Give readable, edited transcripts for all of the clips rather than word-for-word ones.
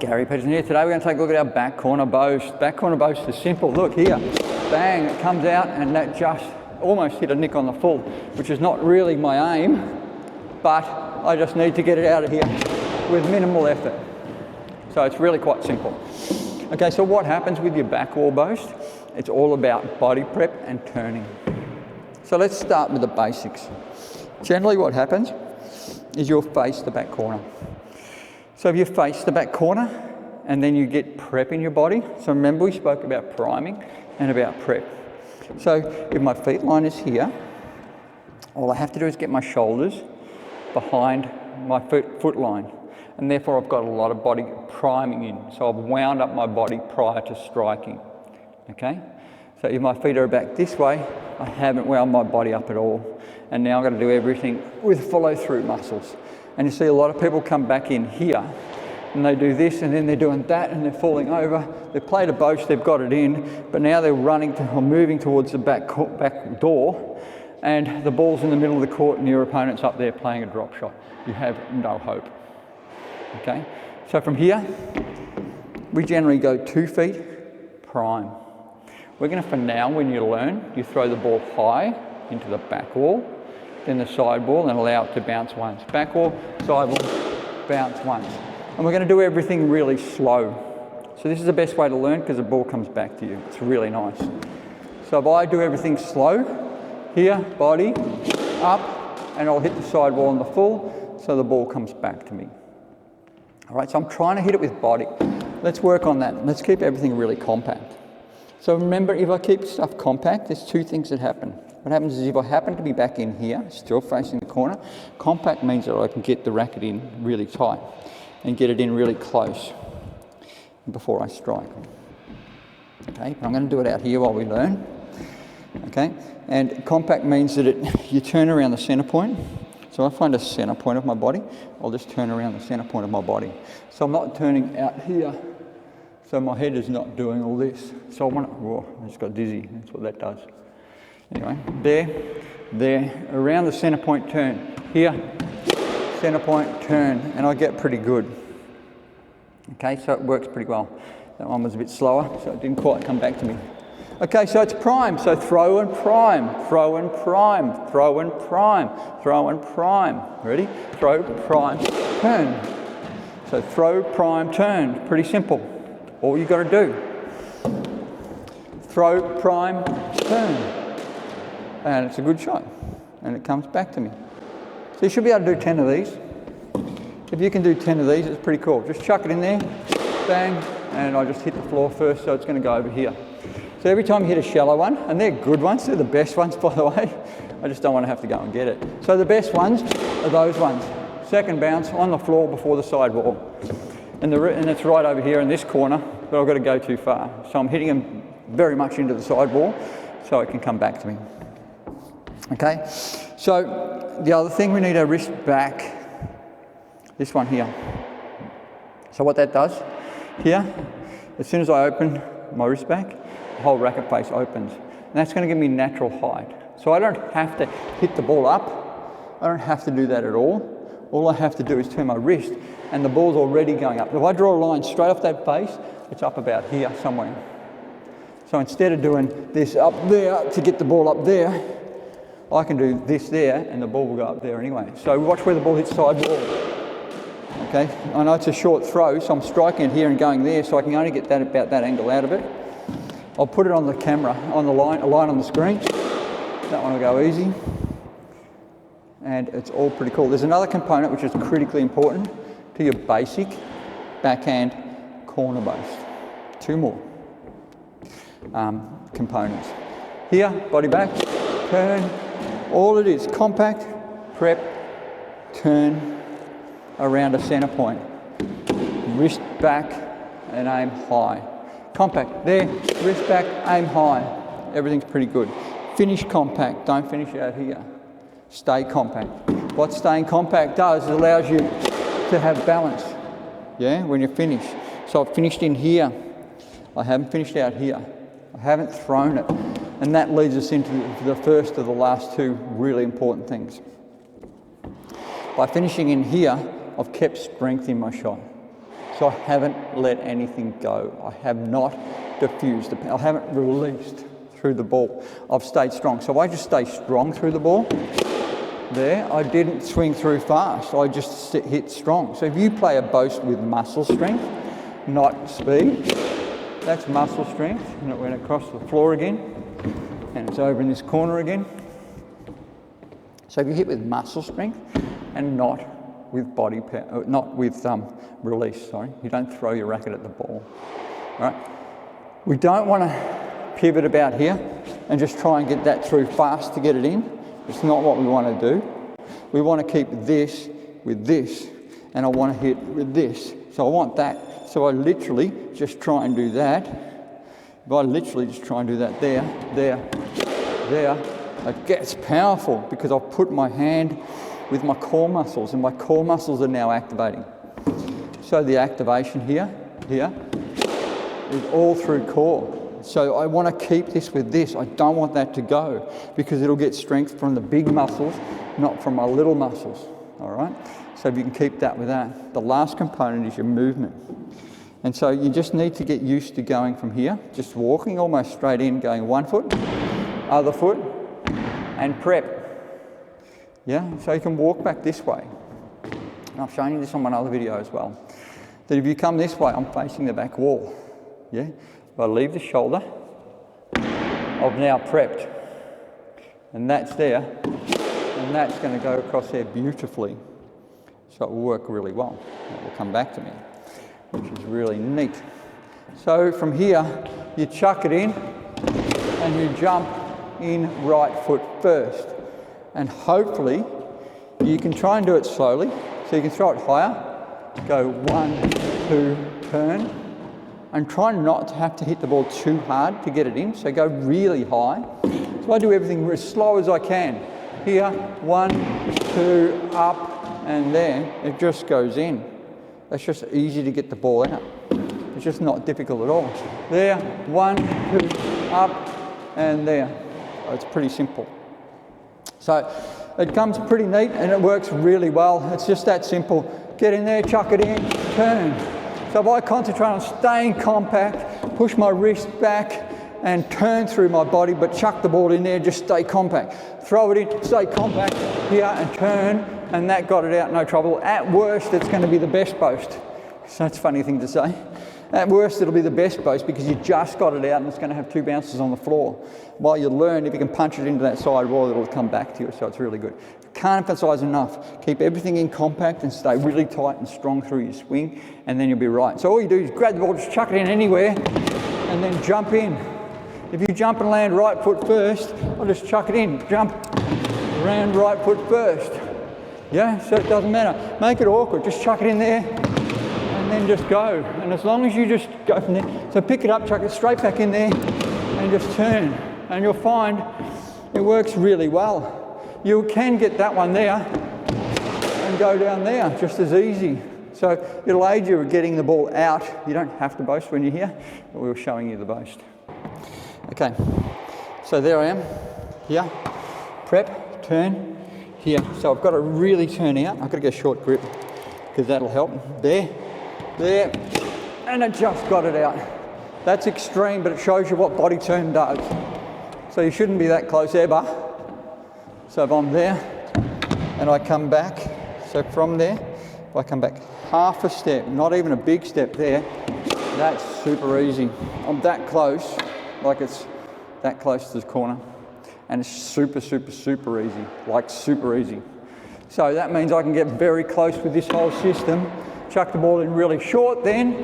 Gary Peterson here. Today we're going to take a look at our back corner boast. Back corner boast is simple. Look here, bang, it comes out and that just almost hit a nick on the full, which is not really my aim, but I just need to get it out of here with minimal effort. So it's really quite simple. Okay, so what happens with your back wall boast? It's all about body prep and turning. So let's start with the basics. Generally what happens is you'll face the back corner. So if you face the back corner and then you get prep in your body, so remember we spoke about priming and about prep. So if my feet line is here, all I have to do is get my shoulders behind my foot line, and therefore I've got a lot of body priming in. So I've wound up my body prior to striking, okay? So if my feet are back this way, I haven't wound my body up at all. And now I've got to do everything with follow through muscles. And you see a lot of people come back in here and they do this and then they're doing that and they're falling over. They've played a boast, they've got it in, but now they're running or moving towards the back door and the ball's in the middle of the court and your opponent's up there playing a drop shot. You have no hope. Okay? So from here, we generally go 2 feet, prime. We're going to, for now, when you learn, you throw the ball high into the back wall, then the side wall, and allow it to bounce once. Back wall, side wall, bounce once. And we're going to do everything really slow. So this is the best way to learn because the ball comes back to you. It's really nice. So if I do everything slow, here, body, up, and I'll hit the side wall on the full, so the ball comes back to me. All right, so I'm trying to hit it with body. Let's work on that. Let's keep everything really compact. So remember, if I keep stuff compact, there's 2 things that happen. What happens is if I happen to be back in here, still facing the corner, compact means that I can get the racket in really tight and get it in really close before I strike. Okay, but I'm going to do it out here while we learn. Okay, and compact means that you turn around the center point. So I find a center point of my body, I'll just turn around the center point of my body. So I'm not turning out here, so my head is not doing all this. So I want to, whoa, I just got dizzy, that's what that does. Anyway, there, around the center point turn. Here, center point turn, and I get pretty good. Okay, so it works pretty well. That one was a bit slower, so it didn't quite come back to me. Okay, so it's prime, so throw and prime, throw and prime, throw and prime, throw and prime. Ready? Throw, prime, turn. So throw, prime, turn. Pretty simple. All you got to do. Throw, prime, turn. And it's a good shot. And it comes back to me. So you should be able to do 10 of these. If you can do 10 of these, it's pretty cool. Just chuck it in there, bang, and I just hit the floor first, so it's going to go over here. So every time you hit a shallow one, and they're good ones, they're the best ones, by the way. I just don't want to have to go and get it. So the best ones are those ones. Second bounce on the floor before the side wall. And it's right over here in this corner, but I've got to go too far. So I'm hitting them very much into the side wall, so it can come back to me. Okay, so the other thing, we need our wrist back. This one here. So what that does, here, as soon as I open my wrist back, the whole racket face opens. And that's going to give me natural height. So I don't have to hit the ball up. I don't have to do that at all. All I have to do is turn my wrist and the ball's already going up. If I draw a line straight off that face, it's up about here somewhere. So instead of doing this up there to get the ball up there, I can do this there and the ball will go up there anyway. So watch where the ball hits side wall. Okay, I know it's a short throw, so I'm striking it here and going there, so I can only get that about that angle out of it. I'll put it on the camera, on the line, a line on the screen. That one will go easy. And it's all pretty cool. There's another component which is critically important to your basic backhand corner boast. 2 more components. Here, body back, turn. All it is, compact, prep, turn around a center point. Wrist back and aim high. Compact, there, wrist back, aim high. Everything's pretty good. Finish compact, don't finish out here. Stay compact. What staying compact does is allows you to have balance, yeah, when you're finished. So I've finished in here. I haven't finished out here. I haven't thrown it. And that leads us into the first of the last 2 really important things. By finishing in here, I've kept strength in my shot. So I haven't let anything go. I have not diffused the power. I haven't released through the ball. I've stayed strong. So I just stay strong through the ball. There, I didn't swing through fast. I just hit strong. So if you play a boast with muscle strength, not speed, that's muscle strength. And it went across the floor again. And it's over in this corner again. So if you hit with muscle strength and not with body power, not with release, sorry. You don't throw your racket at the ball, right? We don't want to pivot about here and just try and get that through fast to get it in. It's not what we want to do. We want to keep this with this, and I want to hit with this. So I want that. So I literally just try and do that. If I literally just try and do that there, it gets powerful because I've put my hand with my core muscles, and my core muscles are now activating. So the activation here is all through core. So I want to keep this with this. I don't want that to go because it'll get strength from the big muscles, not from my little muscles, all right? So if you can keep that with that. The last component is your movement. And so you just need to get used to going from here, just walking almost straight in, going one foot, other foot, and prep. Yeah, so you can walk back this way. And I've shown you this on one other video as well. That if you come this way, I'm facing the back wall. Yeah, if I leave the shoulder, I've now prepped. And that's there, and that's going to go across there beautifully. So it will work really well. That will come back to me, which is really neat. So from here, you chuck it in, and you jump in right foot first. And hopefully, you can try and do it slowly. So you can throw it higher, go 1, 2, turn, and try not to have to hit the ball too hard to get it in. So go really high. So I do everything as slow as I can. Here, 1, 2, up, and there, it just goes in. It's just easy to get the ball out. It's just not difficult at all. There, 1, 2, up, and there. It's pretty simple. So it comes pretty neat and it works really well. It's just that simple. Get in there, chuck it in, turn. So if I concentrate on staying compact, push my wrist back and turn through my body, but chuck the ball in there, just stay compact. Throw it in, stay compact here and turn, and that got it out, no trouble. At worst, it's going to be the best boast. So that's a funny thing to say. At worst, it'll be the best boast because you just got it out and it's going to have 2 bounces on the floor. While you learn, if you can punch it into that side wall, it'll come back to you, so it's really good. Can't emphasize enough. Keep everything in compact and stay really tight and strong through your swing, and then you'll be right. So all you do is grab the ball, just chuck it in anywhere, and then jump in. If you jump and land right foot first, I'll just chuck it in. Jump, land right foot first. Yeah, so it doesn't matter. Make it awkward, just chuck it in there, and then just go. And as long as you just go from there, so pick it up, chuck it straight back in there, and just turn. And you'll find it works really well. You can get that one there and go down there just as easy. So it'll aid you with getting the ball out. You don't have to boast when you're here, but we were showing you the boast. Okay, so there I am, here, prep, turn, here. So I've got to really turn out. I've got to go short grip because that'll help. There, and I just got it out. That's extreme, but it shows you what body turn does. So you shouldn't be that close ever. So if I'm there and I come back, so from there, if I come back half a step, not even a big step there, that's super easy. I'm that close, like it's that close to the corner, and it's super, super, super easy, like super easy. So that means I can get very close with this whole system, chuck the ball in really short then,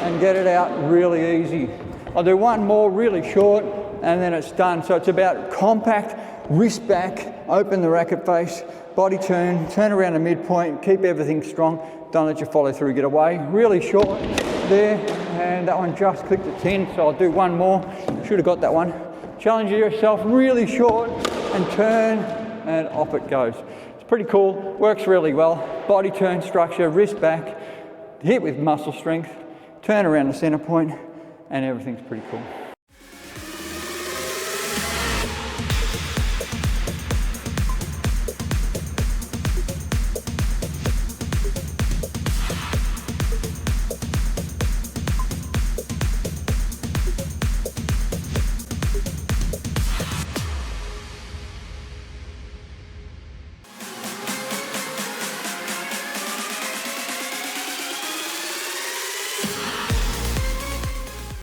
and get it out really easy. I'll do one more really short, and then it's done. So it's about compact, wrist back, open the racket face, body turn, turn around the midpoint, keep everything strong, don't let your follow through get away. Really short there, and that one just clicked at 10, so I'll do one more. Should have got that one. Challenge yourself really short and turn, and off it goes. It's pretty cool, works really well. Body turn structure, wrist back, hit with muscle strength, turn around the center point, and everything's pretty cool.